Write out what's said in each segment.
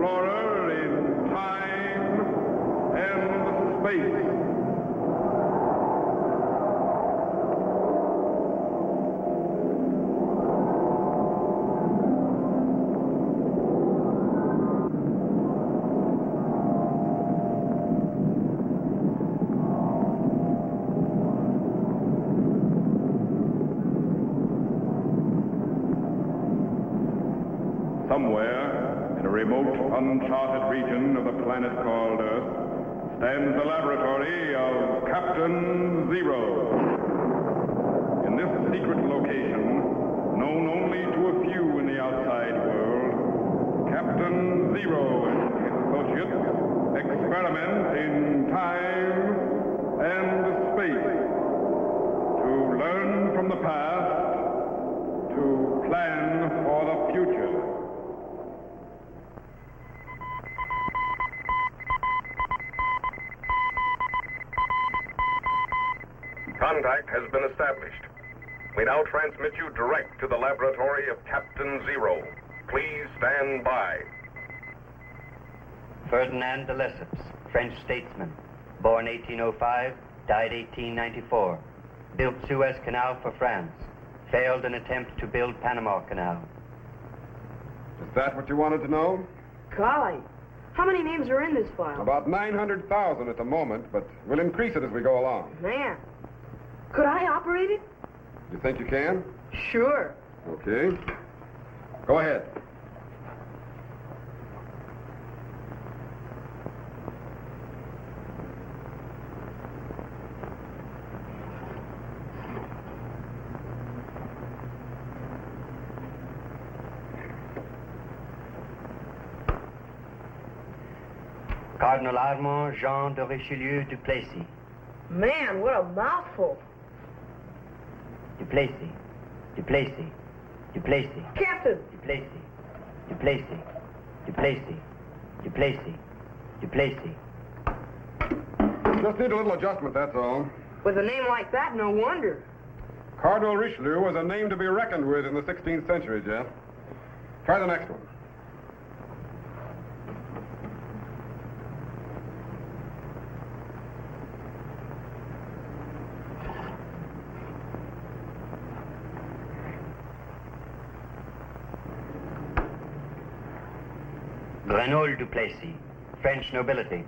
explorer in time and space. Somewhere, in a remote, uncharted region of the planet called Earth, stands the laboratory of Captain Zero. In this secret location, known only to a few in the outside world, Captain Zero and his associates experiment in time and space to learn from the past, to plan for the future. Contact has been established. We now transmit you direct to the laboratory of Captain Zero. Please stand by. Ferdinand de Lesseps, French statesman, born 1805, died 1894. Built Suez Canal for France. Failed in attempt to build Panama Canal. Is that what you wanted to know? Golly, how many names are in this file? About 900,000 at the moment, but we'll increase it as we go along. Man, could I operate it? You think you can? Sure. Okay. Go ahead. Cardinal Armand Jean de Richelieu du Plessis. Man, what a mouthful. Du Plessis, du Plessis, du Plessis. Captain! Du Plessis, du Plessis, du Plessis, du Plessis, du Plessis. Just need a little adjustment, that's all. With a name like that, no wonder. Cardinal Richelieu was a name to be reckoned with in the 16th century, Jeff. Try the next one. Renaud du Plessis, French nobility,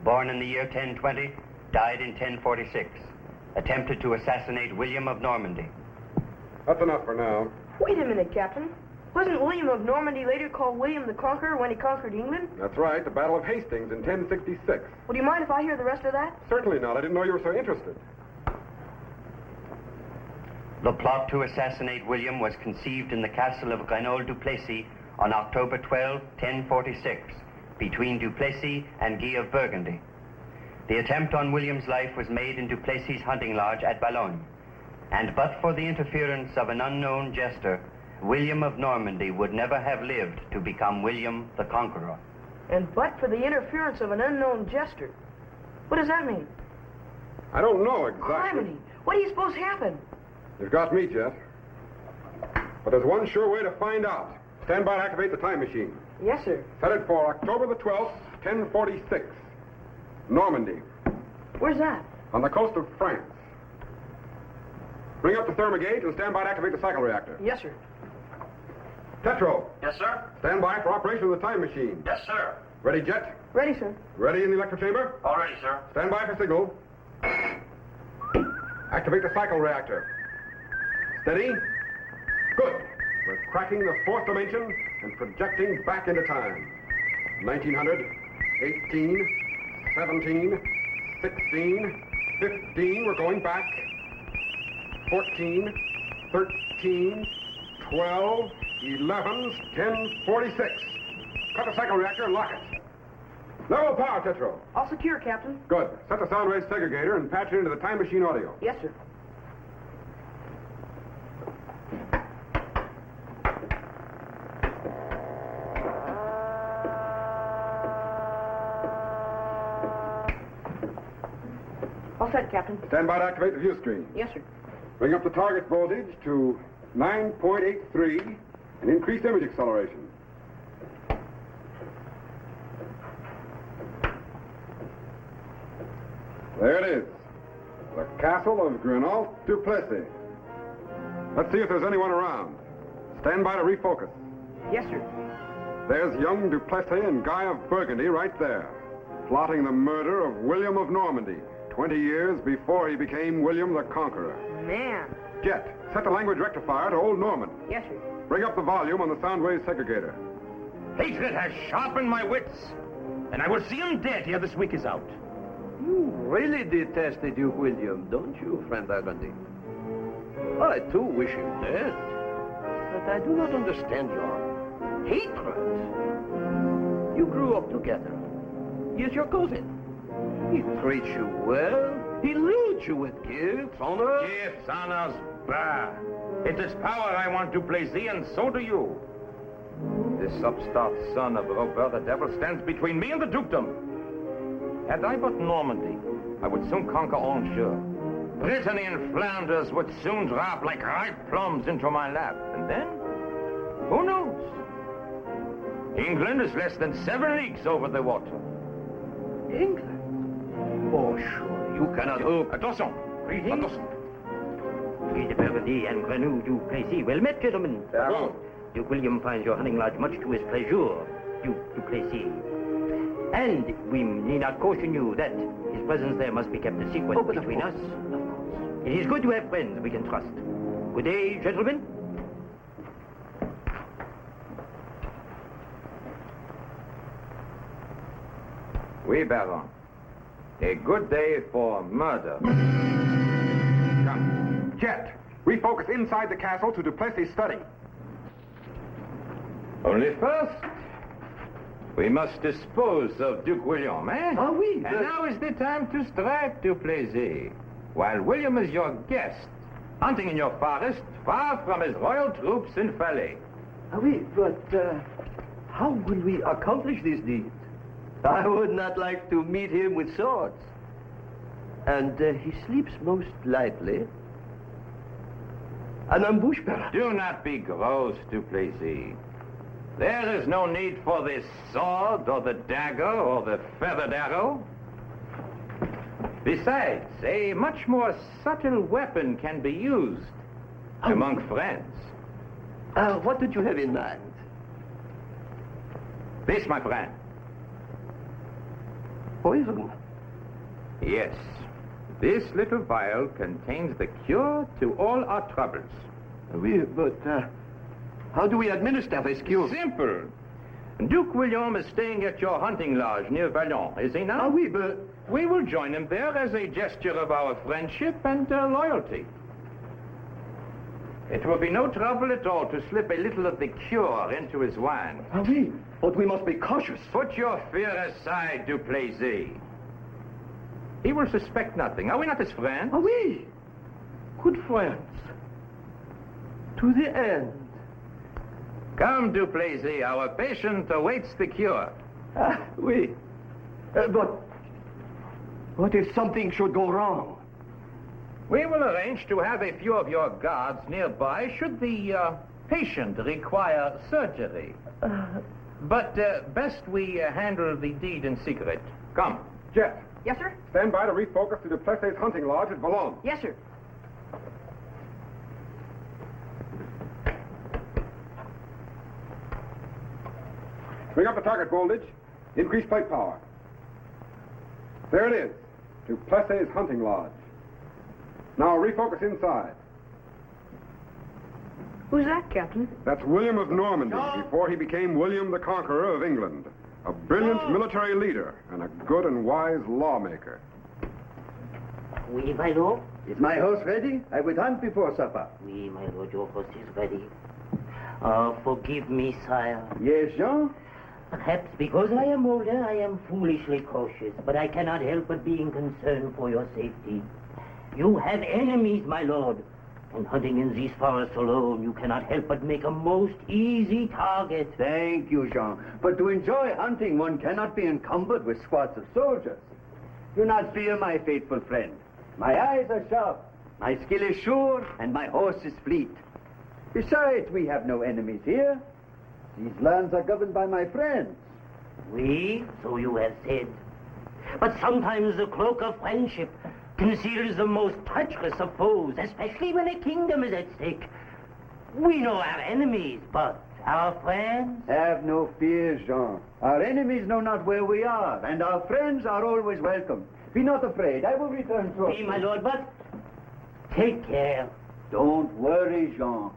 born in the year 1020, died in 1046. Attempted to assassinate William of Normandy. That's enough for now. Wait a minute, Captain. Wasn't William of Normandy later called William the Conqueror when he conquered England? That's right, the Battle of Hastings in 1066. Would you mind if I hear the rest of that? Certainly not. I didn't know you were so interested. The plot to assassinate William was conceived in the castle of Renaud du Plessis on October 12, 1046, between Du Plessis and Guy of Burgundy. The attempt on William's life was made in Du Plessis' hunting lodge at Boulogne, and but for the interference of an unknown jester, William of Normandy would never have lived to become William the Conqueror. And but for the interference of an unknown jester. What does that mean? I don't know exactly. Criminy! What do you suppose happened? You've got me, Jeff. But there's one sure way to find out. Stand by to activate the time machine. Yes, sir. Set it for October the 12th, 1046. Normandy. Where's that? On the coast of France. Bring up the thermogauge and stand by to activate the cycle reactor. Yes, sir. Tetro. Yes, sir. Stand by for operation of the time machine. Yes, sir. Ready, Jet? Ready, sir. Ready in the electrochamber? All ready, sir. Stand by for signal. Activate the cycle reactor. Steady. Good. We're cracking the fourth dimension and projecting back into time. 1900, 18, 17, 16, 15. We're going back. 14, 13, 12, 11, 1046. Cut the cycle reactor and lock it. Level power, Tetro. All secure, Captain. Good. Set the sound wave segregator and patch it into the time machine audio. Yes, sir. All set, Captain. Stand by to activate the view screen. Yes, sir. Bring up the target voltage to 9.83 and increase image acceleration. There it is. The castle of Grenault du Plessis. Let's see if there's anyone around. Stand by to refocus. Yes, sir. There's young du Plessis and Guy of Burgundy right there, plotting the murder of William of Normandy 20 years before he became William the Conqueror. Man. Jet, set the language rectifier to Old Norman. Yes, sir. Bring up the volume on the sound wave segregator. Hatred has sharpened my wits, and I will see him dead ere this week is out. You really detest the Duke William, don't you, friend Burgundy? I, too, wish him dead. But I do not understand your hatred. You grew up together. He is your cousin. He treats you well. He loads you with gifts, honor. Gifts, honors, bah. It is power I want to please thee, and so do you. This upstart son of Robert the Devil stands between me and the dukedom. Had I but Normandy, I would soon conquer Anjou. Brittany and Flanders would soon drop like ripe plums into my lap. And then, who knows? England is less than 7 leagues over the water. England? Oh, sure, you cannot hope. Attention! Attention! Guy de Burgundy and Grenault du Plessis. Well met, gentlemen. Duke William finds your hunting lodge much to his pleasure, Duke du Plessis. And we need not caution you that his presence there must be kept a secret between us. Of course. It is good to have friends we can trust. Good day, gentlemen. Oui, Baron. A good day for murder. Come. Jet, refocus inside the castle to du Plessis' study. Only first, we must dispose of Duke William, eh? Ah, oui, And now is the time to strike du Plessis, while William is your guest, hunting in your forest, far from his royal troops in Falais. Ah, oui, but how will we accomplish this deed? I would not like to meet him with swords. And he sleeps most lightly. An ambush, perhaps. Do not be gross, du Plessis. There is no need for this sword, or the dagger, or the feathered arrow. Besides, a much more subtle weapon can be used among friends. What did you have in mind? This, my friend. Poison? Yes. This little vial contains the cure to all our troubles. Oui, but how do we administer this cure? Simple. Duke William is staying at your hunting lodge near Vallon, is he not? Ah, oui, but We will join him there as a gesture of our friendship and loyalty. It will be no trouble at all to slip a little of the cure into his wine. ah, oui, but we must be cautious. Put your fear aside, du Plessis. He will suspect nothing. Are we not his friends? Ah, oui, good friends. To the end. Come, du Plessis. Our patient awaits the cure. Ah, oui. But what if something should go wrong? We will arrange to have a few of your guards nearby should the patient require surgery. But best we handle the deed in secret. Come. Jet, Yes, sir? stand by to refocus to du Plessis' hunting lodge at Vallon. Yes, sir. Bring up the target voltage. Increase plate power. There it is. Du Plessis' hunting lodge. Now refocus inside. Who's that, Captain? That's William of Normandy before he became William the Conqueror of England. A brilliant military leader and a good and wise lawmaker. Oui, my lord. Is my horse ready? I would hunt before supper. Oui, my lord, your horse is ready. Forgive me, sire. Yes, Jean? Perhaps because I am older, I am foolishly cautious, but I cannot help but being concerned for your safety. You have enemies, my lord, and hunting in these forests alone, you cannot help but make a most easy target. Thank you, Jean. But to enjoy hunting, one cannot be encumbered with squads of soldiers. Do not fear, my faithful friend. My eyes are sharp, my skill is sure, and my horse is fleet. Besides, we have no enemies here. These lands are governed by my friends. Oui, so you have said. But sometimes the cloak of friendship conceals the most treacherous of foes, especially when a kingdom is at stake. We know our enemies, but our friends? Have no fear, Jean. Our enemies know not where we are, and our friends are always welcome. Be not afraid. I will return shortly. Oui, my lord, but take care. Don't worry, Jean.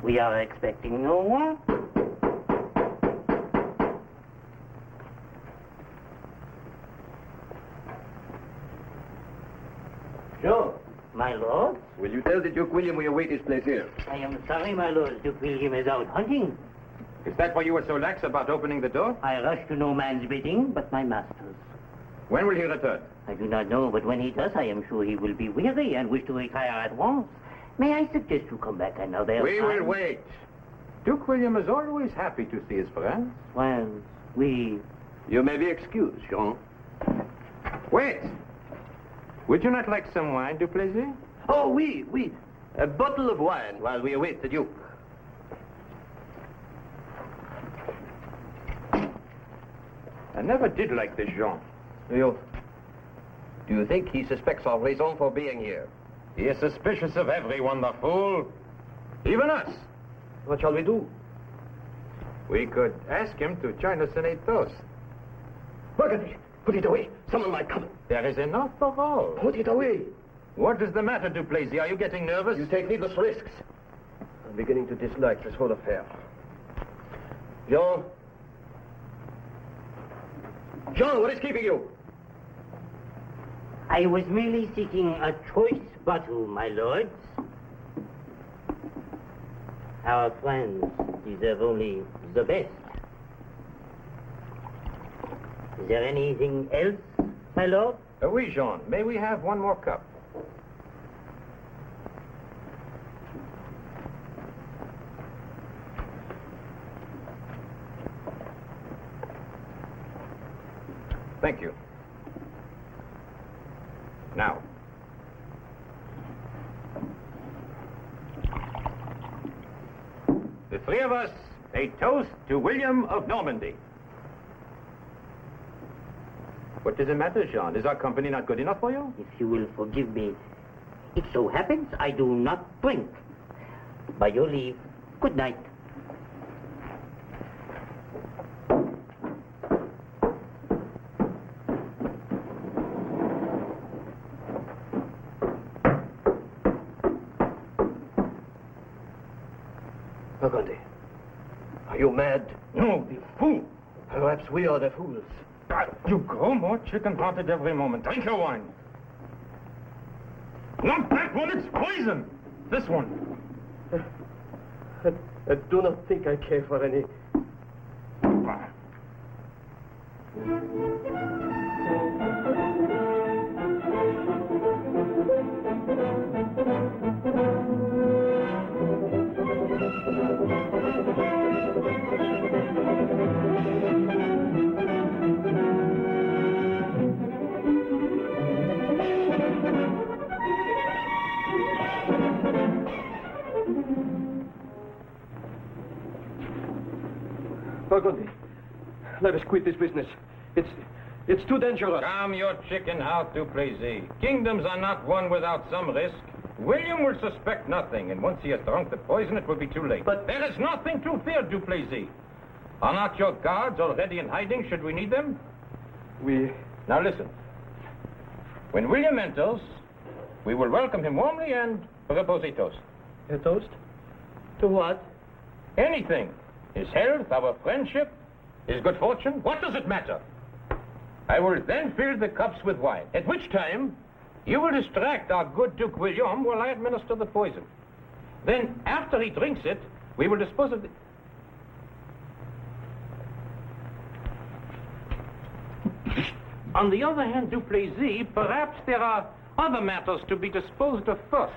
We are expecting no one. Jean, My lord, will you tell the Duke William we await his place here? I am sorry, my lord. Duke William is out hunting. Is that why you were so lax about opening the door? I rush to no man's bidding but my master's. When will he return? I do not know, but when he does, I am sure he will be weary and wish to retire at once. May I suggest you come back another We time? will wait. Duke William is always happy to see his friends. Friends, we... You may be excused, Jean. Wait! Would you not like some wine, Duplessis? Oh, oui. A bottle of wine while we await the Duke. I never did like this Jean. Do you think he suspects our raison for being here? He is suspicious of everyone, the fool. Even us. What shall we do? We could ask him to join us in a toast. Burgundy, put it away. Someone might come. There is enough for all. Put it away. What is the matter, Duplessis? Are you getting nervous? You take needless risks. I'm beginning to dislike this whole affair. Jean, what is keeping you? I was merely seeking a choice bottle, my lords. Our friends deserve only the best. Is there anything else, my lord? Oui, Jean. May we have one more cup? Thank you. Now. The three of us, a toast to William of Normandy. What does it matter, Jean? Is our company not good enough for you? If you will forgive me, it so happens I do not drink. By your leave, good night. Burgundy, are you mad? No, the fool. Perhaps we are the fools. You grow more chicken-hearted every moment. Drink your wine. Not that one, it's poison. This one. I do not think I care for any. Burgundy, let us quit this business. It's too dangerous. Calm your chicken heart, Duplessis. Kingdoms are not won without some risk. William will suspect nothing, and once he has drunk the poison, it will be too late. But there is nothing to fear, Duplessis. Are not your guards already in hiding, should we need them? Now listen. When William enters, we will welcome him warmly and propose a toast. A toast? To what? Anything. His health, our friendship, his good fortune. What does it matter? I will then fill the cups with wine, at which time you will distract our good Duke William while I administer the poison. Then, after he drinks it, we will dispose of the... On the other hand, Duplessis, perhaps there are other matters to be disposed of first.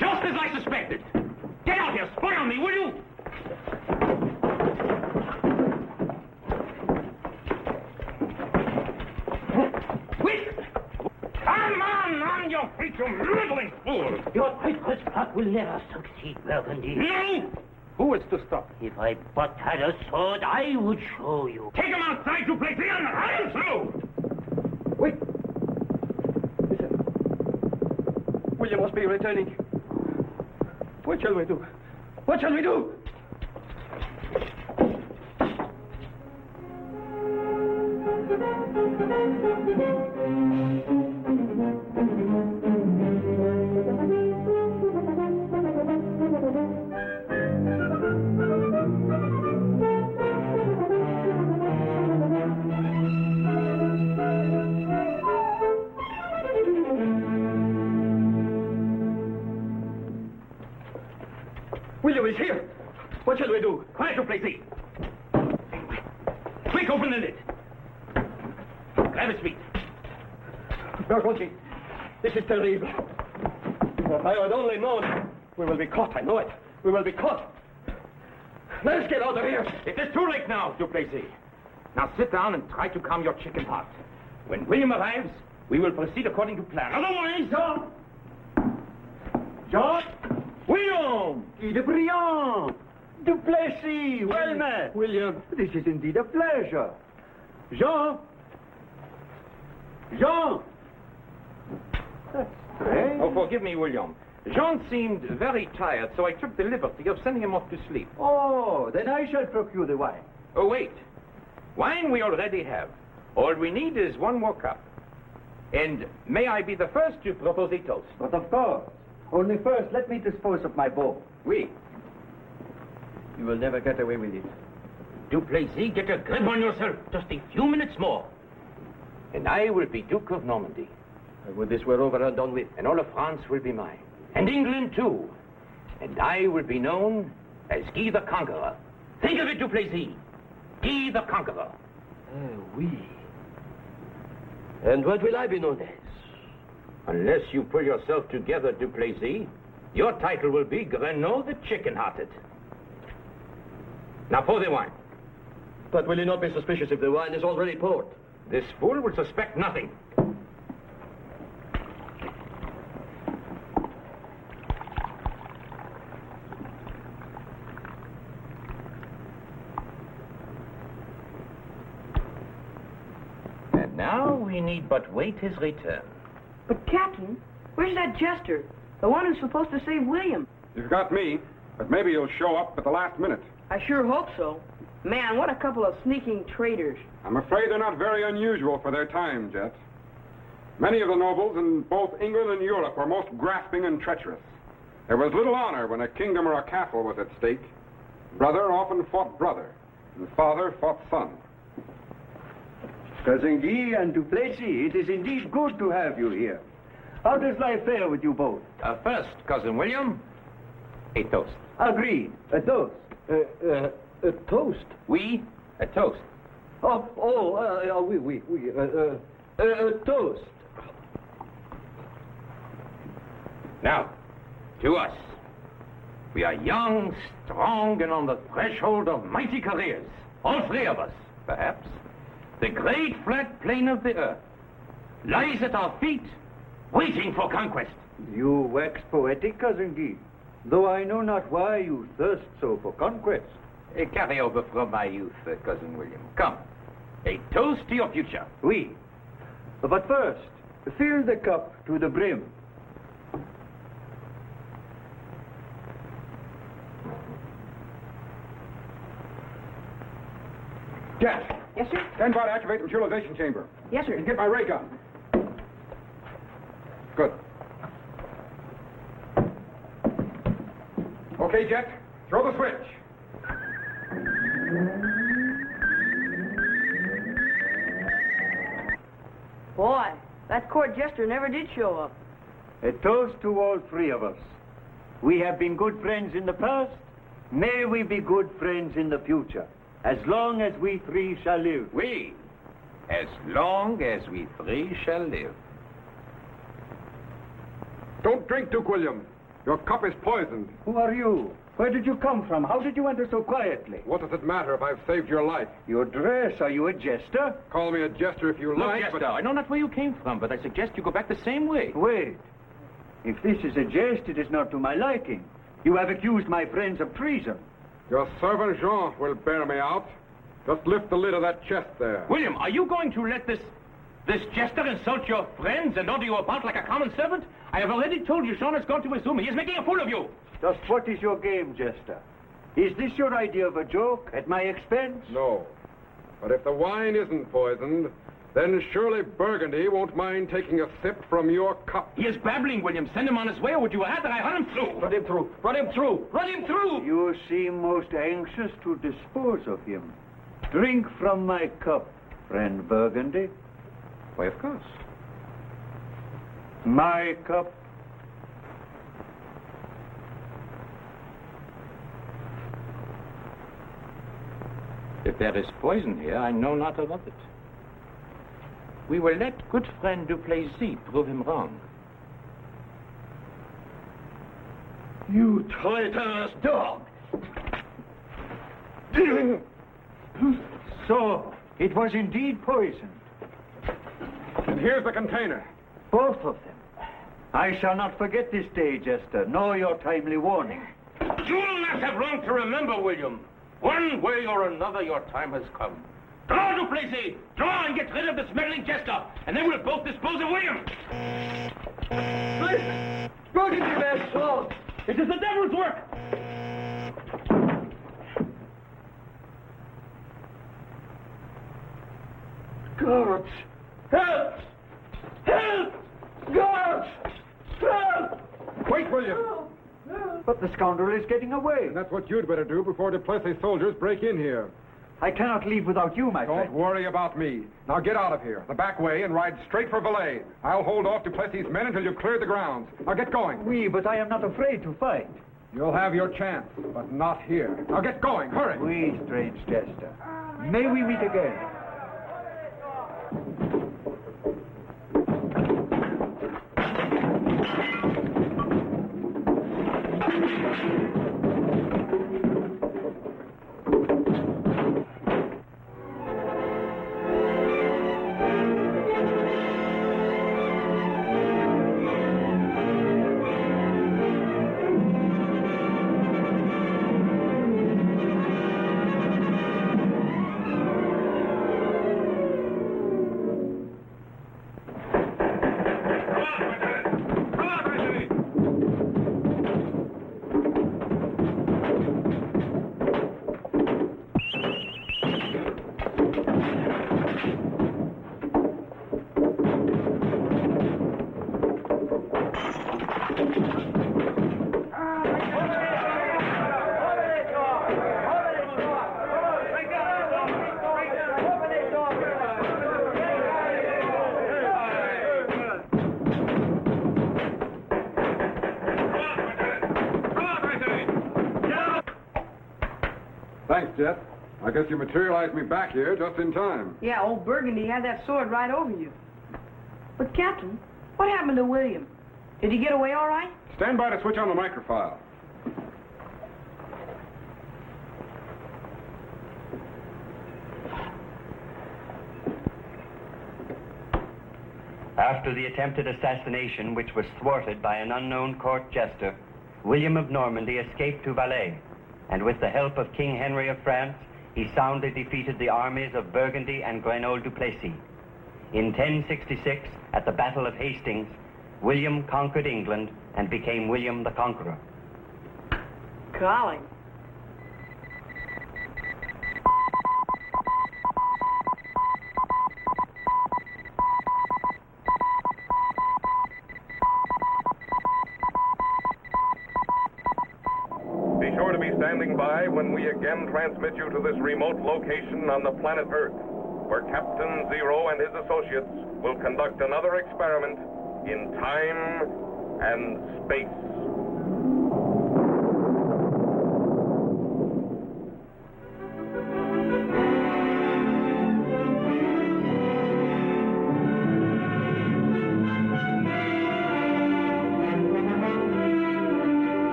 Just as I suspected. Get out here, spy on me, will you? Quick! Come on your feet, you middling fool! Your treacherous plot will never succeed, Burgundy. No! Who is to stop? If I but had a sword, I would show you. Take him outside, Duplessis, and I'll through! Wait. Listen. William must be returning. What shall we do? What shall we do? William is here. What shall we do? Quiet, Duplessis. Quick, open the lid. Grab his feet. Burgundy, this is terrible. If I had only known, we will be caught, I know it. We will be caught. Let's get out of here. It is too late now, Duplessis. Now sit down and try to calm your chicken heart. When William arrives, we will proceed according to plan. Otherwise... John? William! Guy de Briand! Duplessis! Well met! William. This is indeed a pleasure. Jean! Jean! That's strange. Oh, forgive me, William. Jean seemed very tired, so I took the liberty of sending him off to sleep. Oh, then I shall procure the wine. Oh, wait. Wine we already have. All we need is one more cup. And may I be the first to propose a toast? But of course. Only first, let me dispose of my bow. Oui. You will never get away with it. Duplessis, get a grip on yourself. Just a few minutes more. And I will be Duke of Normandy. I would this were over and done with. And all of France will be mine. And England, too. And I will be known as Guy the Conqueror. Think of it, Duplessis. Guy the Conqueror. Oui. And what will I be known as? Unless you pull yourself together, Duplessis, your title will be Grenot the Chicken-Hearted. Now pour the wine. But will he not be suspicious if the wine is already poured? This fool will suspect nothing. And now we need but wait his return. But, Captain, where's that jester? The one who's supposed to save William? You've got me, but maybe he'll show up at the last minute. I sure hope so. Man, what a couple of sneaking traitors. I'm afraid they're not very unusual for their time, Jet. Many of the nobles in both England and Europe were most grasping and treacherous. There was little honor when a kingdom or a castle was at stake. Brother often fought brother, and father fought son. Cousin Guy and Duplessis, it is indeed good to have you here. How does life fare with you both? First, Cousin William, a toast. Agreed. A toast. A toast? We, a toast. Oui. A toast. Now, to us. We are young, strong, and on the threshold of mighty careers. All three of us, perhaps. The great flat plain of the earth lies at our feet, waiting for conquest. You wax poetic, Cousin Guy, though I know not why you thirst so for conquest. A carry over from my youth, Cousin William. Come, A toast to your future. Oui. But first, fill the cup to the brim. Jet, Yes, sir? stand by to activate the neutralization chamber. Yes, sir. And get my ray gun. Good. Okay, Jet, throw the switch. Boy, that court jester never did show up. A toast to all three of us. We have been good friends in the past. May we be good friends in the future, as long as we three shall live. We, as long as we three shall live. Don't drink, Duke William. Your cup is poisoned. Who are you? Where did you come from? How did you enter so quietly? What does it matter if I've saved your life? Your dress, are you a jester? Call me a jester if you Look, like, Jester, but... I know not where you came from, but I suggest you go back the same way. Wait. If this is a jest, it is not to my liking. You have accused my friends of treason. Your servant Jean will bear me out. Just lift the lid of that chest there. William, are you going to let this jester insult your friends and order you about like a common servant? I have already told you Jean has gone to his room. He is making a fool of you. Just what is your game, jester? Is this your idea of a joke at my expense? No. But if the wine isn't poisoned, then surely Burgundy won't mind taking a sip from your cup. He is babbling, William. Send him on his way, or would you rather I run him through? Run him through! Run him through! Run him through! You seem most anxious to dispose of him. Drink from my cup, friend Burgundy. Why, of course. My cup. If there is poison here, I know not of it. We will let good friend Duplessis prove him wrong. You traitorous dog! So, it was indeed poisoned. And here's the container. Both of them. I shall not forget this day, Jester, nor your timely warning. You will not have long to remember, William. One way or another, your time has come. Draw, Duplessis! Draw and get rid of this meddling jester, and then we'll both dispose of William! Listen! Burgundy man's sword! It is the devil's work! Guards! Help! Help! Guards! Help! Wait, William! But the scoundrel is getting away. And that's what you'd better do before Duplessis soldiers break in here. I cannot leave without you, my Don't friend. worry about me. Now get out of here, the back way, and ride straight for Valais. I'll hold off Duplessis' men until you've cleared the grounds. Now get going. Oui, but I am not afraid to fight. You'll have your chance, but not here. Now get going, hurry. Oui, strange jester. May we meet again. Thanks, Jet. I guess you materialized me back here just in time. Yeah, old Burgundy had that sword right over you. But, Captain, what happened to William? Did he get away all right? Stand by to switch on the microfile. After the attempted assassination, which was thwarted by an unknown court jester, William of Normandy escaped to Valais, and with the help of King Henry of France, he soundly defeated the armies of Burgundy and Grenoble du Plessis. In 1066, at the Battle of Hastings, William conquered England and became William the Conqueror. Golly. Be sure to be standing by when we again transmit you to this remote location on the planet Earth, where Captain Zero and his associates will conduct another experiment in time and space.